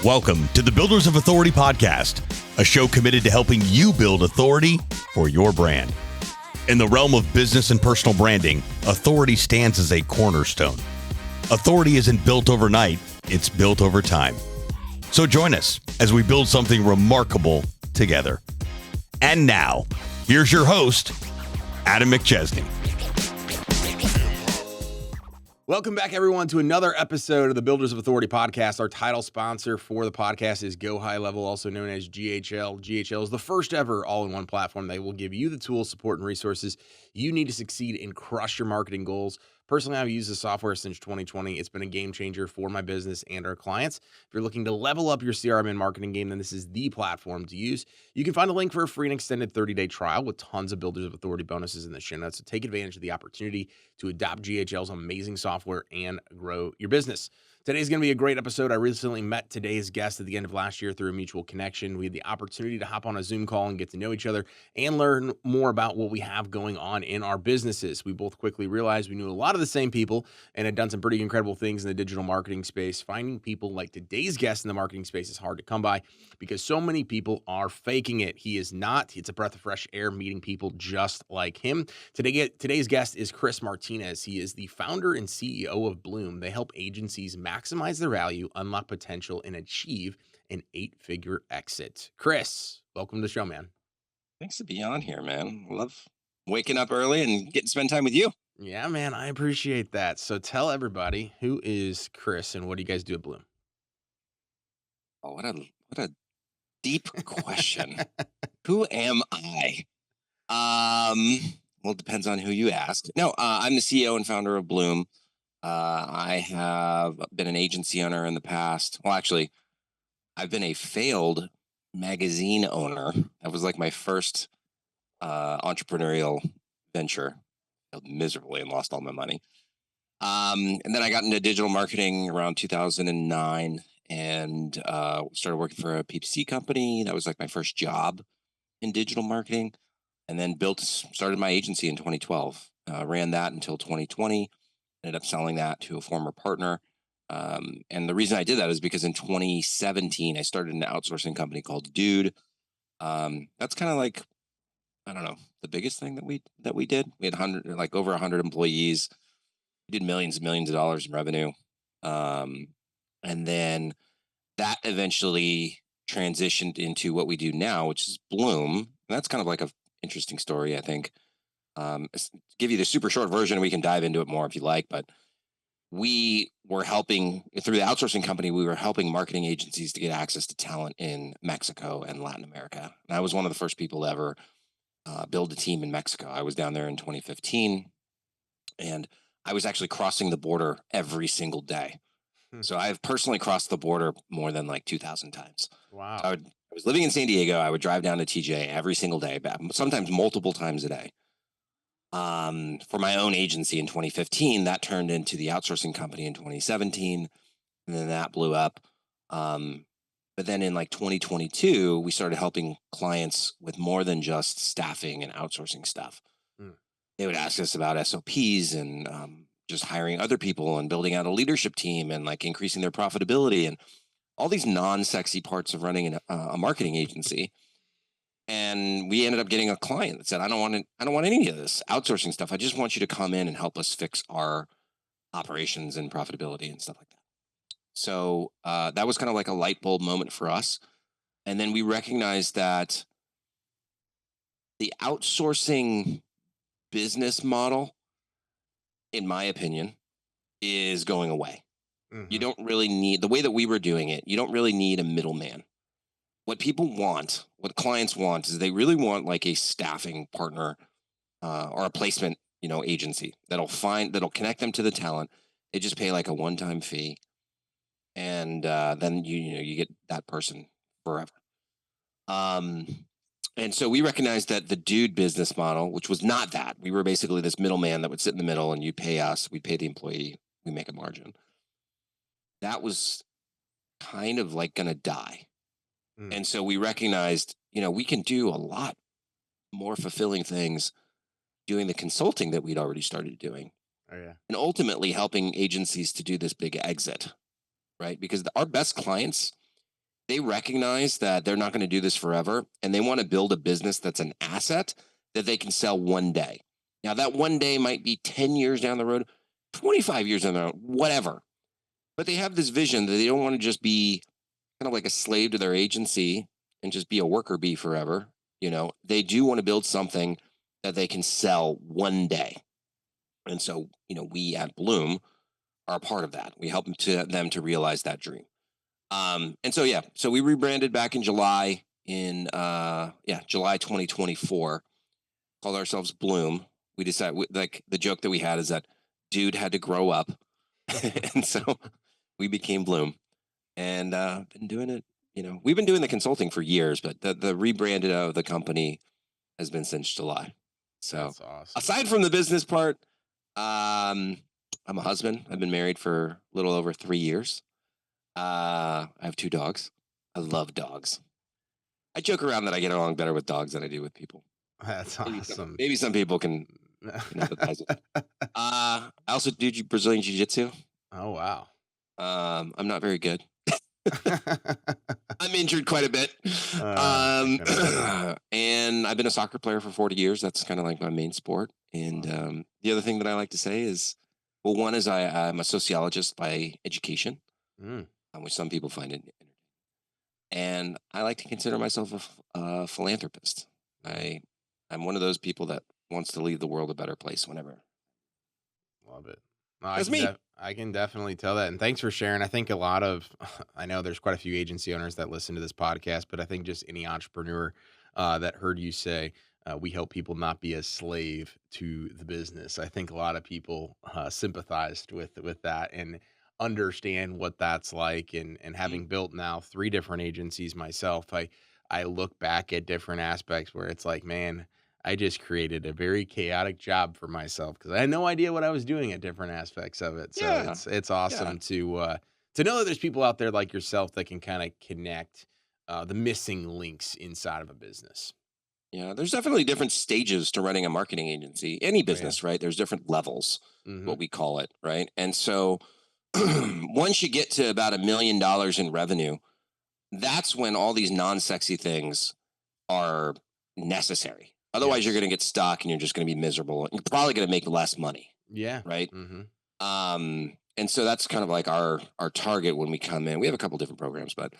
Welcome to the Builders of Authority podcast, a show committed to helping you build authority for your brand. In the realm of business and personal branding, authority stands as a cornerstone. Authority isn't built overnight, it's built over time. So join us as we build something remarkable together. And now, here's your host, Adam McChesney. Welcome back, everyone, to another episode of the Builders of Authority podcast. Our title sponsor for the podcast is Go High Level, also known as GHL. GHL is the first ever all-in-one platform that will give you the tools, support, and resources you need to succeed and crush your marketing goals. Personally, I've used the software since 2020. It's been a game changer for my business and our clients. If you're looking to level up your CRM and marketing game, then this is the platform to use. You can find a link for a free and extended 30-day trial with tons of Builders of Authority bonuses in the show notes. So take advantage of the opportunity to adopt GHL's amazing software and grow your business. Today's going to be a great episode. I recently met today's guest at the end of last year through a mutual connection. We had the opportunity to hop on a Zoom call and get to know each other and learn more about what we have going on in our businesses. We both quickly realized we knew a lot of the same people and had done some pretty incredible things in the digital marketing space. Finding people like today's guest in the marketing space is hard to come by because so many people are faking it. He is not. It's a breath of fresh air meeting people just like him. Today's guest is Chris Martinez. He is the founder and CEO of Bloom. They help agencies maximize their value, unlock potential, and achieve an 8-figure exit. Chris, welcome to the show, man. Thanks to be on here, man. Love waking up early and getting to spend time with you. Yeah, man, I appreciate that. So tell everybody, who is Chris and what do you guys do at Bloom? Oh, what a deep question. Who am I? Well, it depends on who you ask. No, I'm the CEO and founder of Bloom. I have been an agency owner in the past. Well, actually, I've been a failed magazine owner. That was like my first entrepreneurial venture. Failed miserably and lost all my money. And then I got into digital marketing around 2009 and started working for a PPC company. That was like my first job in digital marketing. And then started my agency in 2012. Ran that until 2020. Ended up selling that to a former partner. And the reason I did that is because in 2017, I started an outsourcing company called Dude. That's kind of like, I don't know, the biggest thing that we did. We had over 100 employees. We did millions and millions of dollars in revenue. And then that eventually transitioned into what we do now, which is Bloom. And that's kind of like an interesting story, I think. Give you the super short version. We can dive into it more if you like, but we were helping through the outsourcing company. We were helping marketing agencies to get access to talent in Mexico and Latin America. And I was one of the first people to ever build a team in Mexico. I was down there in 2015 and I was actually crossing the border every single day. So I've personally crossed the border more than like 2,000 times. Wow. So I was living in San Diego. I would drive down to TJ every single day, sometimes multiple times a day. For my own agency in 2015, that turned into the outsourcing company in 2017, and then that blew up. But then in like 2022, we started helping clients with more than just staffing and outsourcing stuff. They would ask us about SOPs and just hiring other people and building out a leadership team and like increasing their profitability and all these non-sexy parts of running a marketing agency. And we ended up getting a client that said, I don't want any of this outsourcing stuff. I just want you to come in and help us fix our operations and profitability and stuff like that. So that was kind of like a light bulb moment for us. And then we recognized that the outsourcing business model, in my opinion, is going away. Mm-hmm. You don't really need, the way that we were doing it, you don't really need a middleman. What people want, what clients want, is they really want like a staffing partner or a placement, agency that'll connect them to the talent. They just pay like a one-time fee, and then you get that person forever. And so we recognized that the Dude business model, which was not that, we were basically this middleman that would sit in the middle, and you pay us, we pay the employee, we make a margin. That was kind of like going to die. And so we recognized, we can do a lot more fulfilling things doing the consulting that we'd already started doing. Oh, yeah. And ultimately helping agencies to do this big exit, right? Because our best clients They recognize that they're not going to do this forever, and they want to build a business that's an asset that they can sell one day. Now, that one day might be 10 years down the road, 25 years down the road, whatever. But they have this vision that they don't want to just be kind of like a slave to their agency and just be a worker bee forever. They do want to build something that they can sell one day. And so, we at Bloom are a part of that. We help them to realize that dream. So we rebranded back in July July 2024, called ourselves Bloom. We decided, like, the joke that we had is that dude had to grow up. And so we became Bloom, and been doing it. We've been doing the consulting for years, but the rebranded of the company has been since July. So That's awesome. Aside from the business part, I'm a husband. I've been married for a little over 3 years. I have 2 dogs. I love dogs. I joke around that I get along better with dogs than I do with people. That's awesome. Maybe some people can empathize with it. I also do Brazilian Jiu-Jitsu. Oh, wow. I'm not very good. I'm injured quite a bit. And I've been a soccer player for 40 years. That's kind of like my main sport. And the other thing that I like to say is, well, one is I'm a sociologist by education, which some people find it entertaining. And I like to consider myself a philanthropist. I'm one of those people that wants to leave the world a better place whenever. Love it. That's me. I can definitely tell that. And thanks for sharing. I think I know there's quite a few agency owners that listen to this podcast, but I think just any entrepreneur that heard you say, we help people not be a slave to the business. I think a lot of people sympathized with that and understand what that's like. And having built now 3 different agencies myself, I look back at different aspects where it's like, man, I just created a very chaotic job for myself because I had no idea what I was doing at different aspects of it. So it's awesome to know that there's people out there like yourself that can kind of connect the missing links inside of a business. Yeah, there's definitely different stages to running a marketing agency. Any business, right? There's different levels, what we call it, right? And so once you get to about $1 million in revenue, that's when all these non-sexy things are necessary. Otherwise, you're going to get stuck and you're just going to be miserable. You're probably going to make less money. Yeah. Right. And so that's kind of like our target when we come in. We have a couple different programs, but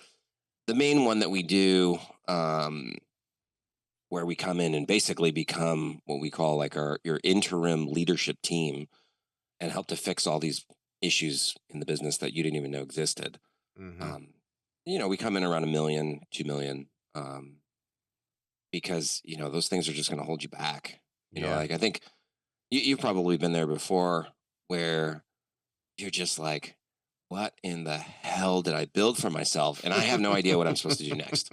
the main one that we do, where we come in and basically become what we call like your interim leadership team and help to fix all these issues in the business that you didn't even know existed. We come in around $1 million, $2 million. Because, those things are just going to hold you back. I think you've probably been there before where you're just like, what in the hell did I build for myself? And I have no idea what I'm supposed to do next.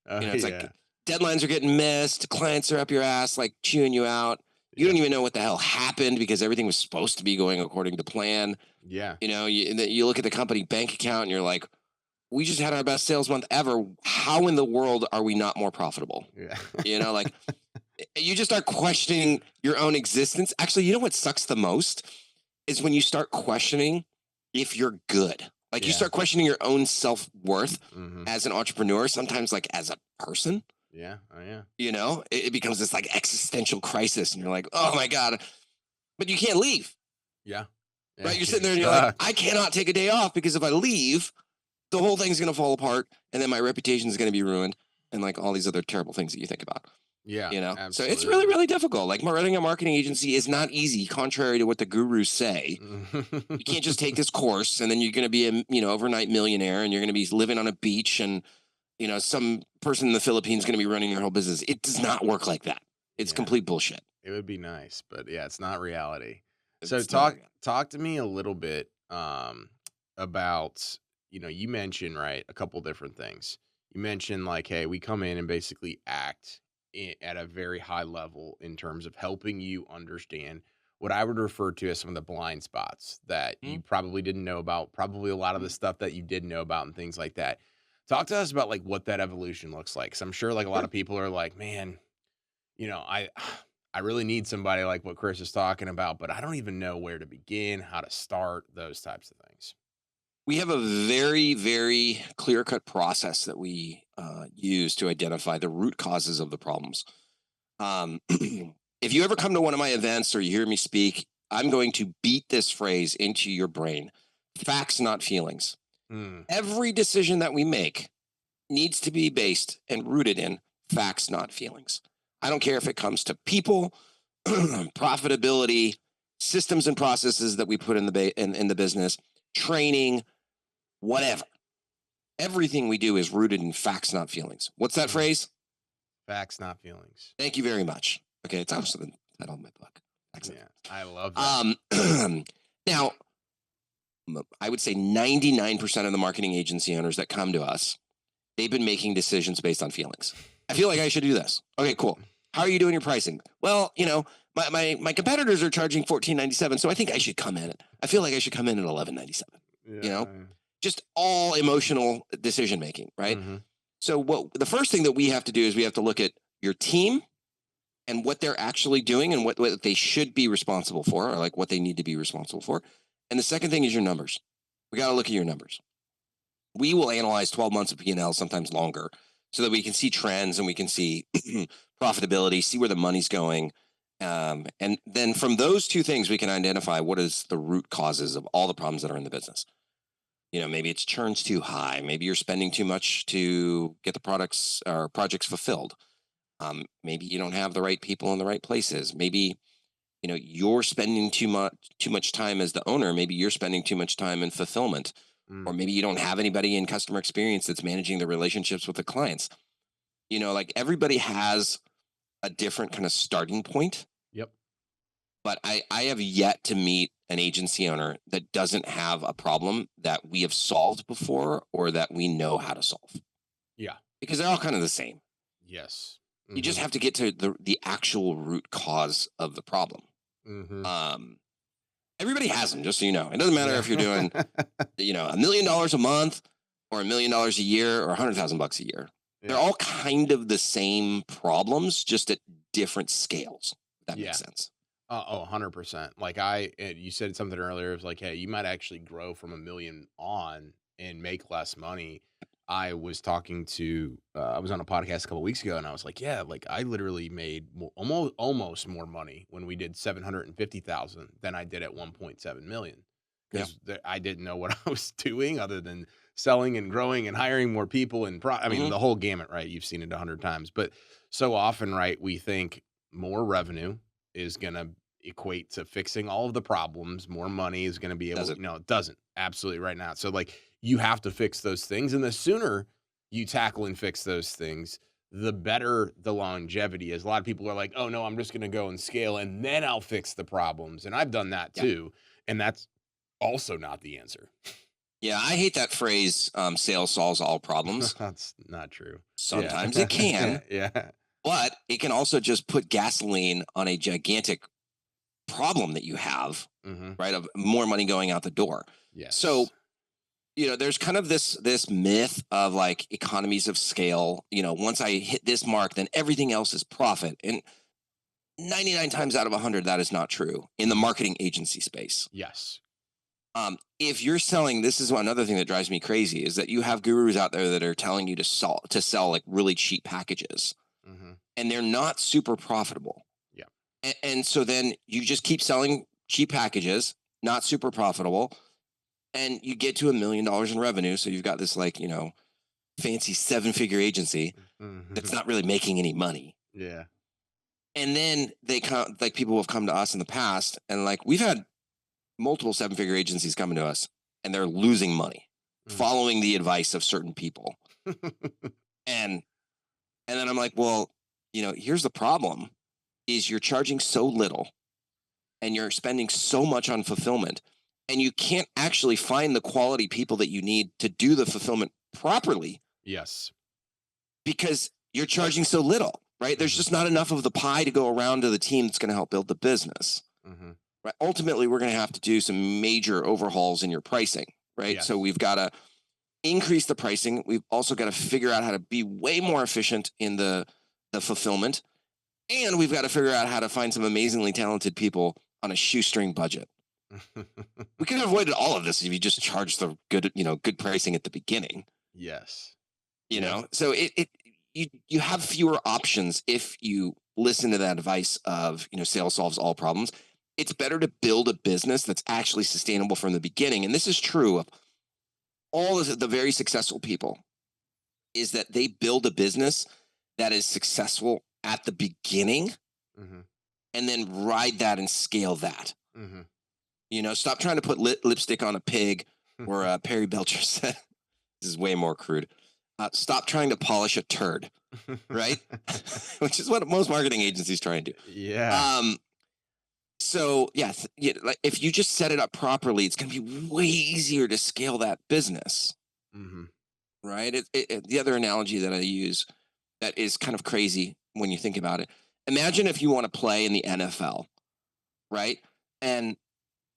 It's like deadlines are getting missed. Clients are up your ass, like chewing you out. You don't even know what the hell happened because everything was supposed to be going according to plan. Yeah. You look at the company bank account and you're like, we just had our best sales month ever. How in the world are we not more profitable? Yeah. You just start questioning your own existence. Actually, what sucks the most is when you start questioning if you're good. Like you start questioning your own self-worth as an entrepreneur, sometimes like as a person. Yeah. Oh, yeah. It becomes this like existential crisis and you're like, oh my God, but you can't leave. Yeah. Right. You're sitting there and you're like, I cannot take a day off because if I leave, the whole thing's going to fall apart and then my reputation is going to be ruined and like all these other terrible things that you think about. Yeah. Absolutely. So it's really, really difficult. Like running a marketing agency is not easy, contrary to what the gurus say. You can't just take this course and then you're going to be a, overnight millionaire and you're going to be living on a beach and, some person in the Philippines is going to be running your whole business. It does not work like that. It's complete bullshit. It would be nice, but it's not reality. So talk to me a little bit about, you mentioned, right, a couple different things. You mentioned like, hey, we come in and basically act at a very high level in terms of helping you understand what I would refer to as some of the blind spots that you probably didn't know about, probably a lot of the stuff that you did know about and things like that. Talk to us about like what that evolution looks like. 'Cause I'm sure like a lot of people are like, man, I really need somebody like what Chris is talking about, but I don't even know where to begin, how to start, those types of things. We have a very, very clear-cut process that we use to identify the root causes of the problems. If you ever come to one of my events or you hear me speak, I'm going to beat this phrase into your brain. Facts, not feelings. Every decision that we make needs to be based and rooted in facts, not feelings. I don't care if it comes to people, profitability, systems and processes that we put in the business, training, whatever. Everything we do is rooted in facts, not feelings. What's that phrase? Facts, not feelings. Thank you very much. Okay, it's also the title of my book. Yeah, I love that. Now, I would say 99% of the marketing agency owners that come to us, they've been making decisions based on feelings. I feel like I should do this. Okay, cool. How are you doing your pricing? Well, my competitors are charging $14.97, so I think I should come in. I feel like I should come in at $11.97. Just all emotional decision making, right? So the first thing that we have to do is we have to look at your team and what they're actually doing and what they should be responsible for, or like what they need to be responsible for. And the second thing is your numbers. We got to look at your numbers. We will analyze 12 months of P&L, sometimes longer, so that we can see trends and we can see profitability, see where the money's going. And then from those two things, we can identify what is the root causes of all the problems that are in the business. Maybe it's churn's too high. Maybe you're spending too much to get the products or projects fulfilled. Maybe you don't have the right people in the right places. Maybe you're spending too much time as the owner. Maybe you're spending too much time in fulfillment, or maybe you don't have anybody in customer experience that's managing the relationships with the clients. Like everybody has a different kind of starting point. Yep. But I have yet to meet an agency owner that doesn't have a problem that we have solved before or that we know how to solve. Yeah. Because they're all kind of the same. Yes. You just have to get to the actual root cause of the problem. Everybody has them, just so you know. It doesn't matter if you're doing, $1 million a month or $1 million a year or $100,000 a year. Yeah. They're all kind of the same problems, just at different scales. If that makes sense. 100%. Like you said something earlier. It was like, hey, you might actually grow from $1 million on and make less money. I was talking to, I was on a podcast a couple of weeks ago, and I was like, yeah, like I literally made almost more money when we did 750,000 than I did at 1.7 million. Because I didn't know what I was doing other than selling and growing and hiring more people and the whole gamut, right? You've seen it 100 times, but so often, right? We think more revenue is going to equate to fixing all of the problems. More money is going to be able to, no, it doesn't. Absolutely right now. So like you have to fix those things. And the sooner you tackle and fix those things, the better the longevity is. A lot of people are like, oh no, I'm just going to go and scale and then I'll fix the problems. And I've done that too. And that's also not the answer. Yeah. I hate that phrase. Sales solves all problems. That's not true. Sometimes it can. But it can also just put gasoline on a gigantic problem that you have, right? Of more money going out the door. Yes. So, there's kind of this myth of like economies of scale. Once I hit this mark, then everything else is profit. And 99 times out of 100, that is not true in the marketing agency space. Yes. If you're selling, this is another thing that drives me crazy, is that you have gurus out there that are telling you to sell like really cheap packages, and they're not super profitable. Yeah. And so then you just keep selling cheap packages, not super profitable, and you get to $1 million in revenue. So you've got this like, fancy 7-figure agency that's not really making any money. Yeah. And then they come, like people have come to us in the past, and like we've had multiple 7-figure agencies coming to us, and they're losing money following the advice of certain people. And then I'm like, well, here's the problem is you're charging so little and you're spending so much on fulfillment, and you can't actually find the quality people that you need to do the fulfillment properly. Yes. Because you're charging so little, right? There's just not enough of the pie to go around to the team that's going to help build the business. Right? Ultimately, we're going to have to do some major overhauls in your pricing, right? Yes. So we've got to increase the pricing. We've also got to figure out how to be way more efficient in the fulfillment. And we've got to figure out how to find some amazingly talented people on a shoestring budget. We could have avoided all of this if you just charged the good pricing at the beginning. Yes. So you have fewer options if you listen to that advice of, sales solves all problems. It's better to build a business that's actually sustainable from the beginning. And this is true of all of the very successful people, is that they build a business that is successful at the beginning and then ride that and scale that. Stop trying to put lipstick on a pig, or Perry Belcher said, this is way more crude. Stop trying to polish a turd, right? Which is what most marketing agencies try and do. Yeah. So like if you just set it up properly, it's going to be way easier to scale that business, right? The other analogy that I use that is kind of crazy when you think about it. Imagine if you want to play in the NFL, right? And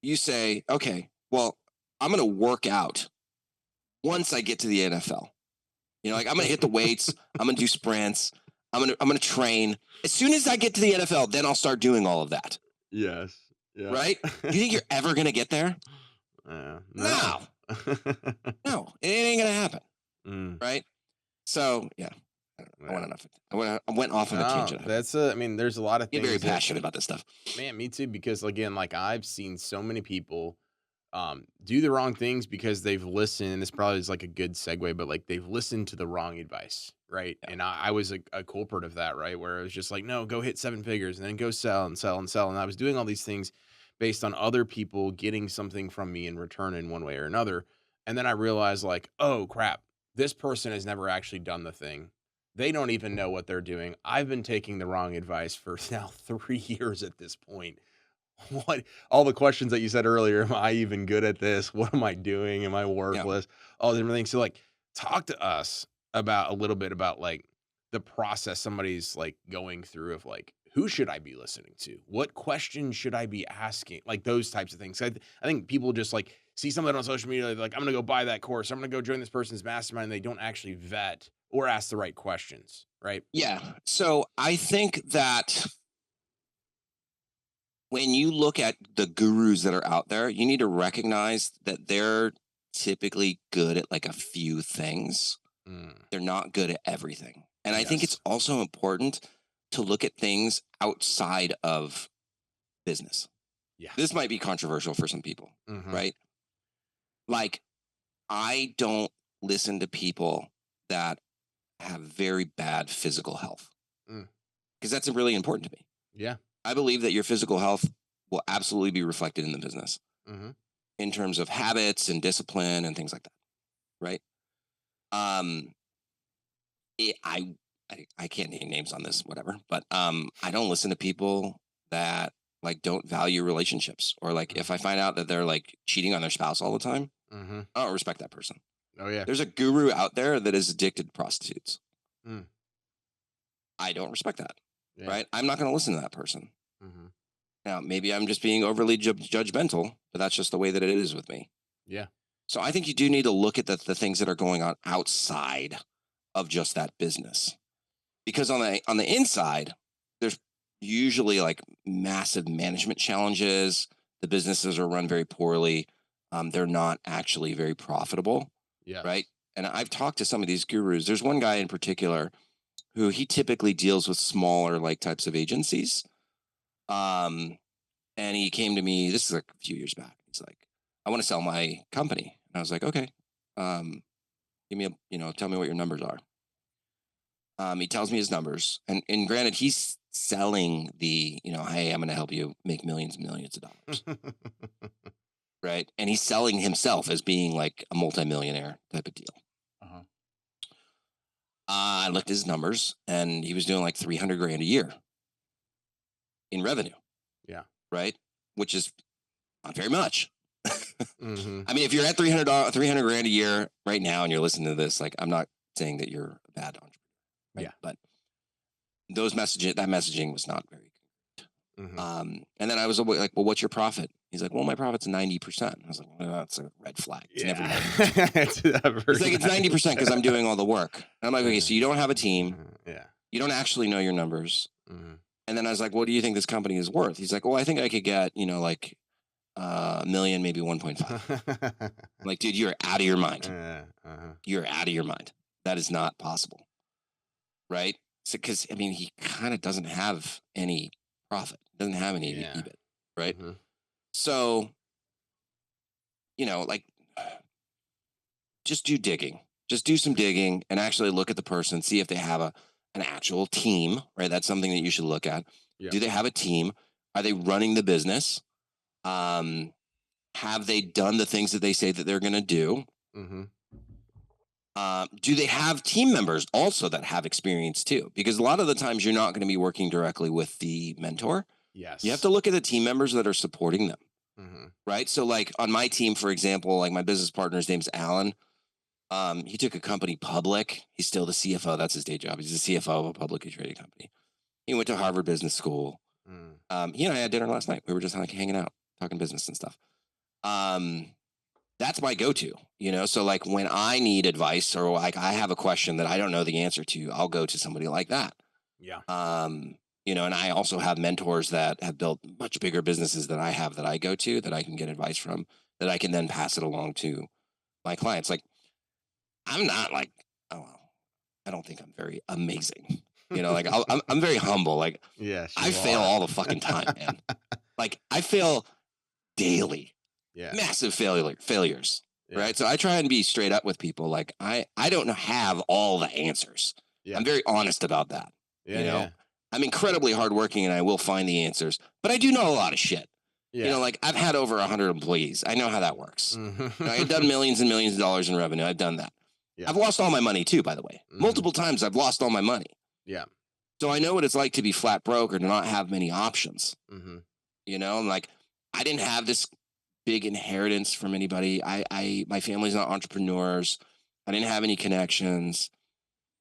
you say, okay, well, I'm going to work out once I get to the NFL. I'm going to hit the weights. I'm going to do sprints. I'm going to train. As soon as I get to the NFL, then I'll start doing all of that. Yes. Yeah. Right? You think you're ever going to get there? No. No, it ain't going to happen. Right? So, yeah. I went off on a tangent. There's a lot of things. You're very passionate about this stuff. Man, me too, because again, like I've seen so many people do the wrong things because they've listened. This probably is like a good segue, but like they've listened to the wrong advice, right? Yeah. And I was a culprit of that, right? Where it was just like, no, go hit 7 figures and then go sell and sell and sell. And I was doing all these things based on other people getting something from me in return in one way or another. And then I realized like, oh crap, this person has never actually done the thing. They don't even know what they're doing. I've been taking the wrong advice for now 3 years at this point. What all the questions that you said earlier, am I even good at this? What am I doing? Am I worthless? All the different things. So like talk to us about a little bit about like the process somebody's like going through of like, who should I be listening to? What questions should I be asking? Like those types of things. I think people just like see something on social media, like I'm going to go buy that course. I'm going to go join this person's mastermind. And they don't actually vet or ask the right questions. Right. Yeah. So I think that when you look at the gurus that are out there, you need to recognize that they're typically good at like a few things. They're not good at everything. And I think it's also important to look at things outside of business. Yeah. This might be controversial for some people, right? Like, I don't listen to people that have very bad physical health because that's really important to me. Yeah. I believe that your physical health will absolutely be reflected in the business in terms of habits and discipline and things like that. Right. I can't name names on this, whatever, but I don't listen to people that like don't value relationships, or like if I find out that they're like cheating on their spouse all the time, I don't respect that person. Oh yeah. There's a guru out there that is addicted to prostitutes. I don't respect that. Yeah. Right. I'm not going to listen to that person. Now, maybe I'm just being overly judgmental, but that's just the way that it is with me. Yeah. So I think you do need to look at the things that are going on outside of just that business, because on the inside, there's usually like massive management challenges. The businesses are run very poorly. They're not actually very profitable. Yeah. Right. And I've talked to some of these gurus. There's one guy in particular who he typically deals with smaller like types of agencies. And he came to me, this is like a few years back. He's like, I want to sell my company. And I was like, okay, give me tell me what your numbers are. He tells me his numbers, and granted, he's selling the, hey, I'm going to help you make millions and millions of dollars. Right. And he's selling himself as being like a multimillionaire type of deal. I looked at his numbers, and he was doing like $300,000 a year in revenue. Yeah. Right. Which is not very much. I mean, if you're at $300,000 a year right now, and you're listening to this, like, I'm not saying that you're a bad entrepreneur. Right? Yeah. But that messaging was not very good. And then I was like, well, what's your profit? He's like, well, my profit's 90%. I was like, well, that's a red flag. It's never 90%. It's like, it's 90% because I'm doing all the work. And I'm like, okay, so you don't have a team. Yeah. You don't actually know your numbers. And then I was like, what do you think this company is worth? He's like, well, I think I could get, like a million, maybe 1.5. I'm like, dude, you're out of your mind. You're out of your mind. That is not possible. Right? So, because, I mean, he kind of doesn't have any profit, doesn't have any EBIT. Right? Mm-hmm. So, like, just do digging. Just do some digging and actually look at the person, see if they have an actual team, right? That's something that you should look at. Yeah. Do they have a team? Are they running the business? Have they done the things that they say that they're going to do? Mm-hmm. Do they have team members also that have experience too? Because a lot of the times you're not going to be working directly with the mentor. Yes. You have to look at the team members that are supporting them. Mm-hmm. Right? So like on my team, for example, like my business partner's name's Alan. He took a company public. He's still the CFO. That's his day job. He's the CFO of a publicly traded company. He went to Harvard Business School. He and I had dinner last night. We were just like hanging out, talking business and stuff. That's my go-to, So like when I need advice or like I have a question that I don't know the answer to, I'll go to somebody like that. Yeah. And I also have mentors that have built much bigger businesses than I have that I go to, that I can get advice from, that I can then pass it along to my clients. Like, I'm not like, I don't think I'm very amazing. Like I'm very humble. Like, yes, I fail all the fucking time, man. Like I fail daily. Yeah. Massive failures. Yeah. Right. So I try and be straight up with people. Like I don't have all the answers. Yeah. I'm very honest about that. Yeah. I'm incredibly hardworking and I will find the answers, but I do know a lot of shit. Yeah. Like I've had over 100 employees. I know how that works. Mm-hmm. I've done millions and millions of dollars in revenue. I've done that. Yeah. I've lost all my money too, by the way. Mm-hmm. Multiple times I've lost all my money. Yeah. So I know what it's like to be flat broke or to not have many options. Mm-hmm. And like I didn't have this big inheritance from anybody. My family's not entrepreneurs. I didn't have any connections.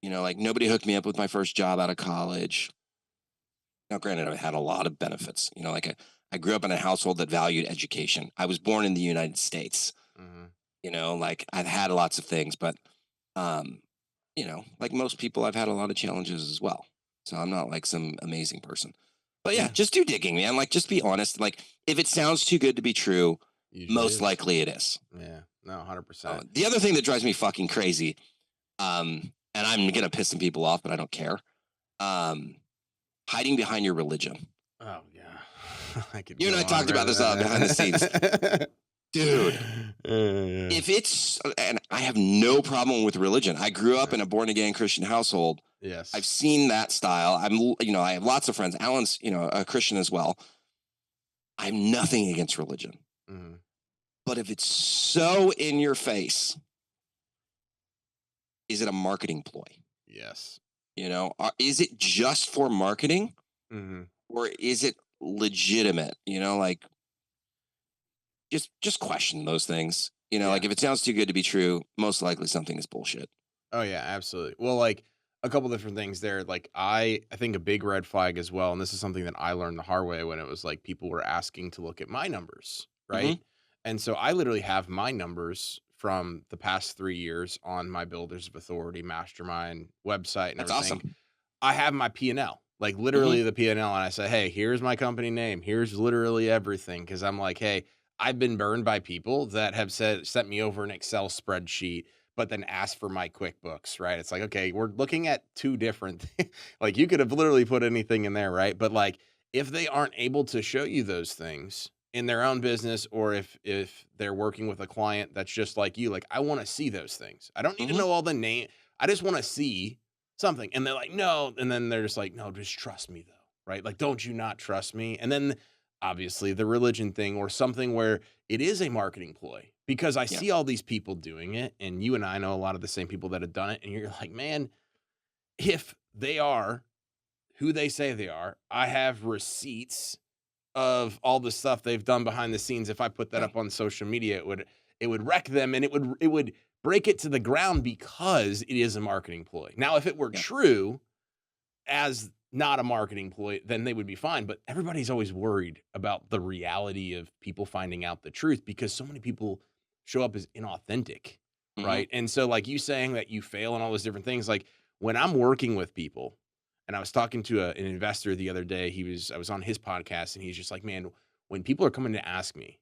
Like nobody hooked me up with my first job out of college. Now, granted, I've had a lot of benefits. Like I grew up in a household that valued education. I was born in the United States. Mm-hmm. Like I've had lots of things, but, like most people, I've had a lot of challenges as well. So I'm not like some amazing person. But yeah, just do digging, man. Like just be honest. Like if it sounds too good to be true, most likely it is. Yeah, no, 100%. The other thing that drives me fucking crazy, and I'm going to piss some people off, but I don't care. Hiding behind your religion. Oh, yeah. You and I talked about this behind the scenes. Dude, if it's, and I have no problem with religion. I grew up in a born again Christian household. Yes. I've seen that style. I have lots of friends. Alan's, a Christian as well. I have nothing against religion. Mm-hmm. But if it's so in your face, is it a marketing ploy? Yes. Is it just for marketing? Mm-hmm. Or is it legitimate? Like just question those things. Like if it sounds too good to be true, most likely something is bullshit. Oh yeah, absolutely. Well, like a couple different things there. Like I think a big red flag as well, and this is something that I learned the hard way when it was like people were asking to look at my numbers, right? Mm-hmm. And so I literally have my numbers from the past 3 years on my Builders of Authority Mastermind website and That's everything. Awesome. I have my P&L, like literally the P&L, and I say, hey, here's my company name. Here's literally everything. Because I'm like, hey, I've been burned by people that have sent me over an Excel spreadsheet, but then asked for my QuickBooks, right? It's like, okay, we're looking at two different things. Like you could have literally put anything in there, right? But like if they aren't able to show you those things in their own business, or if they're working with a client that's just like you, like I want to see those things. I don't need to know all the name. I just want to see something. And they're like, no. And then they're just like, no, just trust me though, right? Like, don't you not trust me? And then obviously the religion thing or something where it is a marketing ploy, because I see all these people doing it, and you and I know a lot of the same people that have done it. And you're like, man, if they are who they say they are, I have receipts of all the stuff they've done behind the scenes. If I put that up on social media, it would wreck them, and it would break it to the ground because it is a marketing ploy. Now, if it were true as not a marketing ploy, then they would be fine. But everybody's always worried about the reality of people finding out the truth, because so many people show up as inauthentic, right? And so like you saying that you fail and all those different things, like when I'm working with people, and I was talking to an investor the other day, I was on his podcast, and he's just like, man, when people are coming to ask me,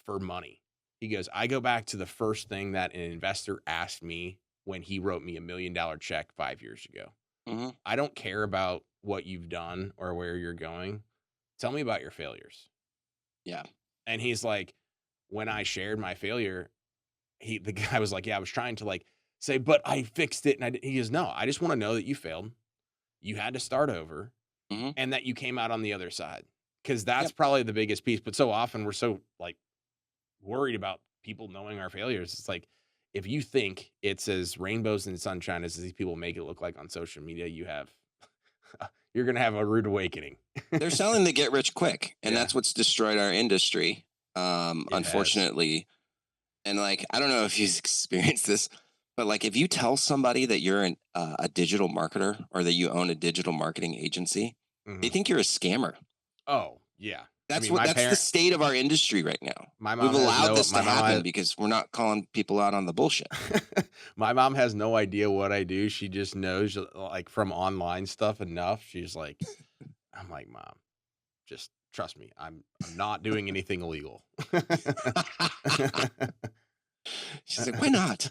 for money. He goes, I go back to the first thing that an investor asked me when he wrote me $1 million check 5 years ago. Mhm. I don't care about what you've done or where you're going. Tell me about your failures. Yeah. And he's like, when I shared my failure, the guy was like, yeah, I was trying to like say, but I fixed it. And he goes, no, I just want to know that you failed. You had to start over Mhm. and that you came out on the other side. Cause that's Yep. probably the biggest piece. But so often we're so like worried about people knowing our failures. It's like, if you think it's as rainbows and sunshine as these people make it look like on social media, you're going to have a rude awakening. They're selling the get rich quick, and Yeah. that's what's destroyed our industry, It has. unfortunately. And like, I don't know if you've experienced this, but like, if you tell somebody that you're a digital marketer or that you own a digital marketing agency, they Mhm. think you're a scammer. Oh, yeah. That's I mean, that's the state of our industry right now. my We've mom has allowed no, this my to mom happen has, because we're not calling people out on the bullshit. my mom has no idea what I do. She just knows like from online stuff enough. She's like, I'm like, Mom, just trust me. I'm not doing anything illegal. She's like, why not?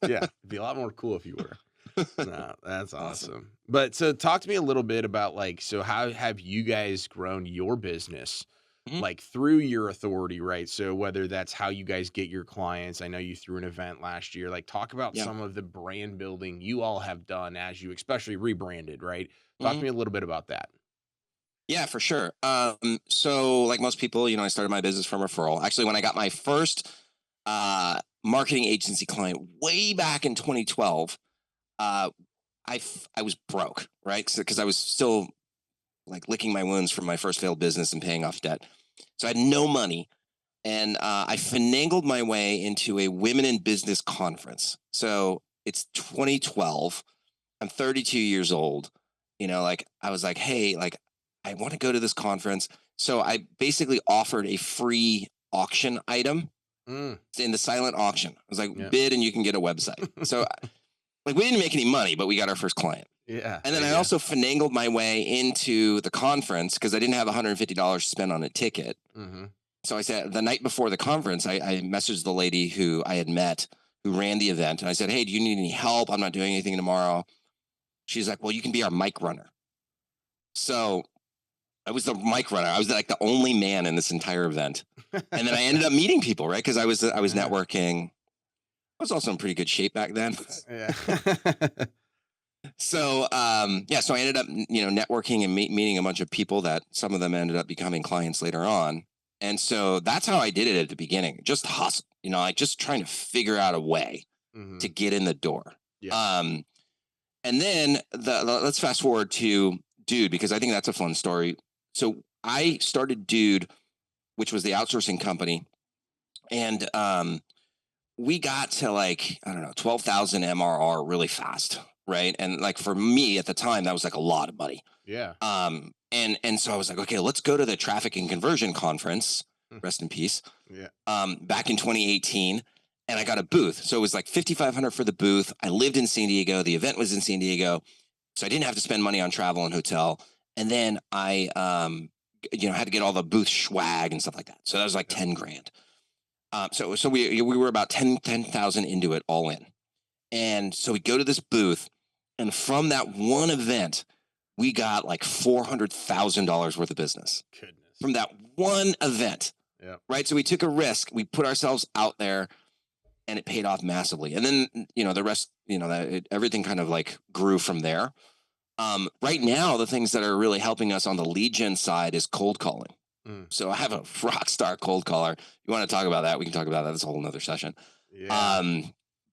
Yeah, it'd be a lot more cool if you were. No, that's Awesome. awesome. But so talk to me a little bit about like, so how have you guys grown your business Mhm. like through your authority, right? So whether that's how you guys get your clients, I know you threw an event last year, like talk about Yeah. some of the brand building you all have done as you especially rebranded, right? Talk Mhm. to me a little bit about that. Yeah, for sure. So like most people, I started my business from referral. Actually, when I got my first marketing agency client way back in 2012, uh, I was broke, right? Because I was still like licking my wounds from my first failed business and paying off debt. So I had no money, and I finagled my way into a women in business conference. So it's 2012. I'm 32 years old. Like I was like, hey, like I want to go to this conference. So I basically offered a free auction item Mm, in the silent auction. I was like, yeah. bid and you can get a website. So like we didn't make any money, but we got our first client. Yeah. And then there I you go. also finagled my way into the conference because I didn't have $150 to spend on a ticket. Mhm. So I said the night before the conference, I messaged the lady who I had met who ran the event. And I said, hey, do you need any help? I'm not doing anything tomorrow. She's like, well, you can be our mic runner. So I was the mic runner. I was like the only man in this entire event. And then I ended up meeting people, right? Because I was Yeah. networking. I was also in pretty good shape back then. Yeah. So so I ended up networking and meeting a bunch of people that some of them ended up becoming clients later on. And so that's how I did it at the beginning. Just hustle, like just trying to figure out a way to Mhm. get in the door. Yeah. And then let's fast forward to Dude, because I think that's a fun story. So I started Dude, which was the outsourcing company, and we got to like, I don't know, 12,000 MRR really fast, right? And like for me at the time, that was like a lot of money. Yeah. And so I was like, okay, let's go to the traffic and conversion conference. Hmm. Rest in peace. Yeah. Back in 2018, and I got a booth. So it was like 5,500 for the booth. I lived in San Diego. The event was in San Diego, so I didn't have to spend money on travel and hotel. And then I, had to get all the booth swag and stuff like that. So that was like 10 grand. So we were about 10,000 into it all in. And so we go to this booth, and from that one event, we got like $400,000 worth of business Goodness. from that one event. Yeah. Right. So we took a risk. We put ourselves out there, and it paid off massively. And then, the rest, everything kind of like grew from there. Right now, the things that are really helping us on the lead gen side is cold calling. Mm. So I have a rock star cold caller. You want to talk about that? We can talk about that. That's a whole nother session. Yeah.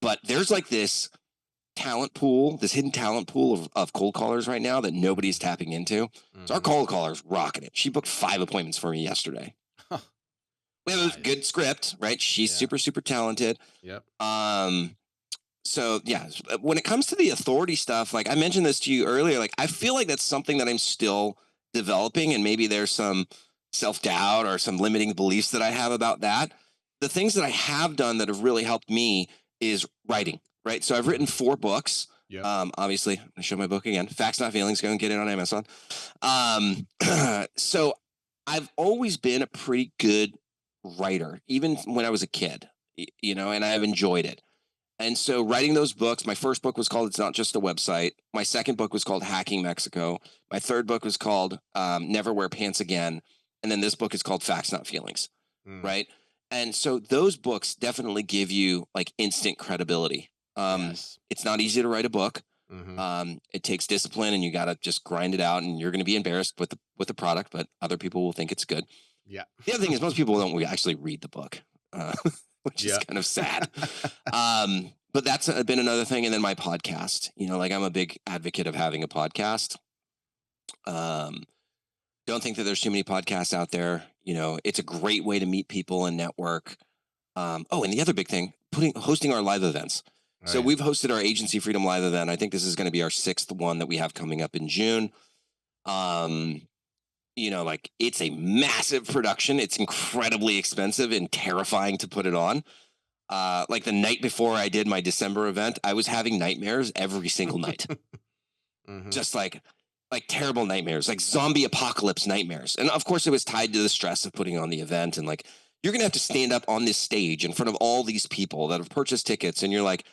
But there's like this talent pool, this hidden talent pool of cold callers right now that nobody's tapping into. So our Mhm. cold caller's rocking it. She booked 5 appointments for me yesterday. We have a Nice. good script, right? She's Yeah. super, super talented. Yep. So yeah, when it comes to the authority stuff, like I mentioned this to you earlier, like I feel like that's something that I'm still developing, and maybe there's some self-doubt or some limiting beliefs that I have about that. The things that I have done that have really helped me is writing, right? So I've written 4 books. Yep. Obviously, I'm gonna show my book again. Facts Not Feelings. Go and get it on Amazon. So I've always been a pretty good writer, even when I was a kid, and I've enjoyed it. And so writing those books, my first book was called It's Not Just a Website. My second book was called Hacking Mexico. My third book was called Never Wear Pants Again. And then this book is called Facts, Not Feelings. Right. And so those books definitely give you like instant credibility. Yes. It's not easy to write a book. Mm-hmm. It takes discipline, and you got to just grind it out, and you're going to be embarrassed with the product, but other people will think it's good. Yeah. The other thing is most people don't actually read the book, which is kind of sad. But that's been another thing. And then my podcast, like I'm a big advocate of having a podcast. Don't think that there's too many podcasts out there. It's a great way to meet people and network. And the other big thing, hosting our live events. Right. So we've hosted our Agency Freedom Live event. I think this is going to be our 6th one that we have coming up in June. Like it's a massive production. It's incredibly expensive and terrifying to put it on. Like the night before I did my December event, I was having nightmares every single night. Mm-hmm. Just like terrible nightmares, like zombie apocalypse nightmares. And of course it was tied to the stress of putting on the event. And like, you're going to have to stand up on this stage in front of all these people that have purchased tickets. And you're like,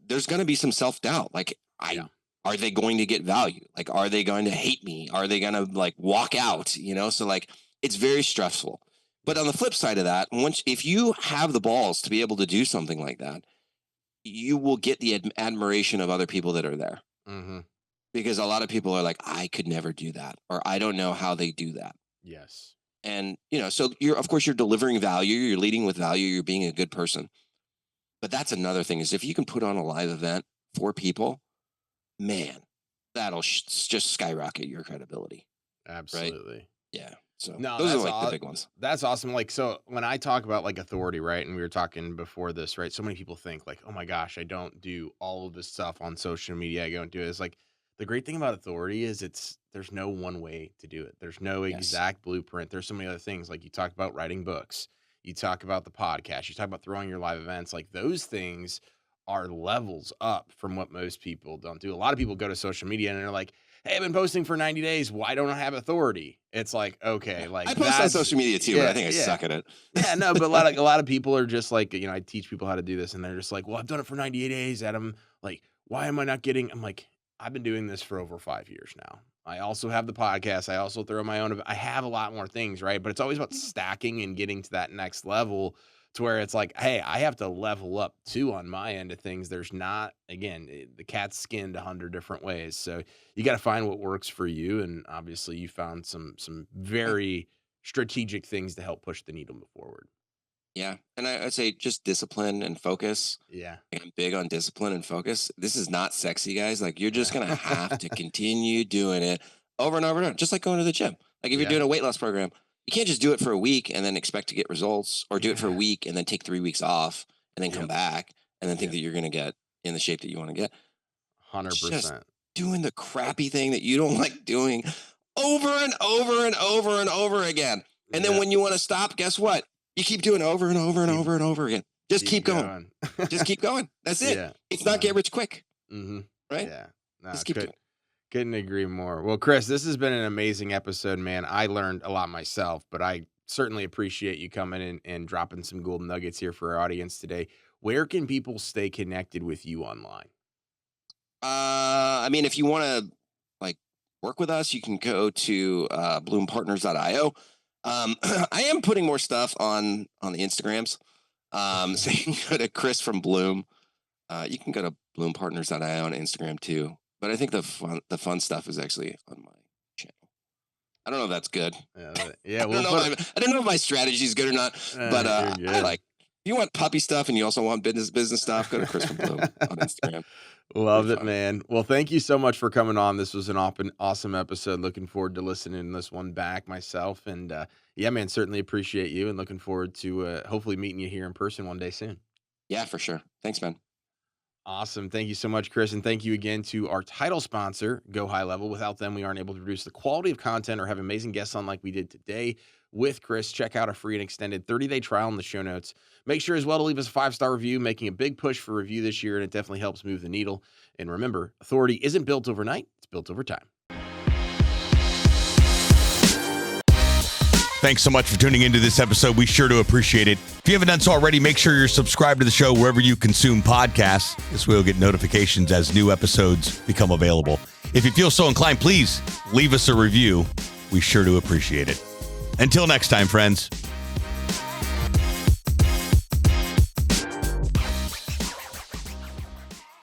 there's going to be some self-doubt. Like, are they going to get value? Like, are they going to hate me? Are they going to like walk out? So like, it's very stressful. But on the flip side of that, if you have the balls to be able to do something like that, you will get the admiration of other people that are there. Mm-hmm. Because a lot of people are like, I could never do that, or I don't know how they do that. Yes. And, so of course you're delivering value, you're leading with value, you're being a good person. But that's another thing, is if you can put on a live event for people, man, that'll just skyrocket your credibility. Absolutely. Right? Yeah. So no, those are like the big ones. That's awesome. Like, so when I talk about like authority, right, and we were talking before this, right, so many people think like, oh my gosh, I don't do all of this stuff on social media. I don't do it. It's like, the great thing about authority is there's no one way to do it. There's no exact blueprint. There's so many other things. Like you talk about writing books, you talk about the podcast, you talk about throwing your live events. Like those things are levels up from what most people don't do. A lot of people go to social media and they're like, hey, I've been posting for 90 days. Why don't I have authority? It's like, okay, like I post on social media too, but I think I suck at it. Yeah, no, but a lot of people are just like, I teach people how to do this and they're just like, well, I've done it for 98 days, Adam. Like, why am I not getting, I'm like, I've been doing this for over 5 years now. I also have the podcast. I also throw my own, I have a lot more things, right? But it's always about stacking and getting to that next level to where it's like, hey, I have to level up too on my end of things. There's not, again, the cat's skinned 100 different ways. So you got to find what works for you. And obviously you found some very strategic things to help push the needle forward. Yeah. And I'd say just discipline and focus. Yeah. I'm big on discipline and focus. This is not sexy, guys. Like you're just going to have to continue doing it over and over and over, just like going to the gym. Like if you're doing a weight loss program, you can't just do it for a week and then expect to get results, or do it for a week and then take 3 weeks off and then come back and then think that you're going to get in the shape that you want to get. 100%. Just doing the crappy thing that you don't like doing over and over and over and over again. And then when you want to stop, guess what? You keep doing it over and over and over and over again. Just keep going. Just keep going. That's it. Yeah. It's not get rich quick. Mm-hmm. Right? Yeah. No, just keep doing it. Couldn't agree more. Well, Chris, this has been an amazing episode, man. I learned a lot myself, but I certainly appreciate you coming in and dropping some golden nuggets here for our audience today. Where can people stay connected with you online? I mean, if you want to like work with us, you can go to bloompartners.io. I am putting more stuff on the Instagrams. So you can go to Chris from Bloom. You can go to bloompartners.io on Instagram too. But I think the fun stuff is actually on my channel. I don't know if that's good. Yeah, I don't know if my strategy is good or not. But I like, if you want puppy stuff and you also want business stuff, go to Chris from Bloom on Instagram. Love it, man. Well, thank you so much for coming on. This was an awesome episode. Looking forward to listening to this one back myself. And yeah, man, certainly appreciate you and looking forward to hopefully meeting you here in person one day soon. Yeah, for sure. Thanks, man. Awesome. Thank you so much, Chris. And thank you again to our title sponsor, Go High Level. Without them, we aren't able to produce the quality of content or have amazing guests on like we did today with Chris. Check out a free and extended 30-day trial in the show notes. Make sure as well to leave us a 5-star review, making a big push for review this year, and it definitely helps move the needle. And remember, authority isn't built overnight, it's built over time. Thanks so much for tuning into this episode. We sure do appreciate it. If you haven't done so already, make sure you're subscribed to the show wherever you consume podcasts. This way you'll get notifications as new episodes become available. If you feel so inclined, please leave us a review. We sure do appreciate it. Until next time, friends.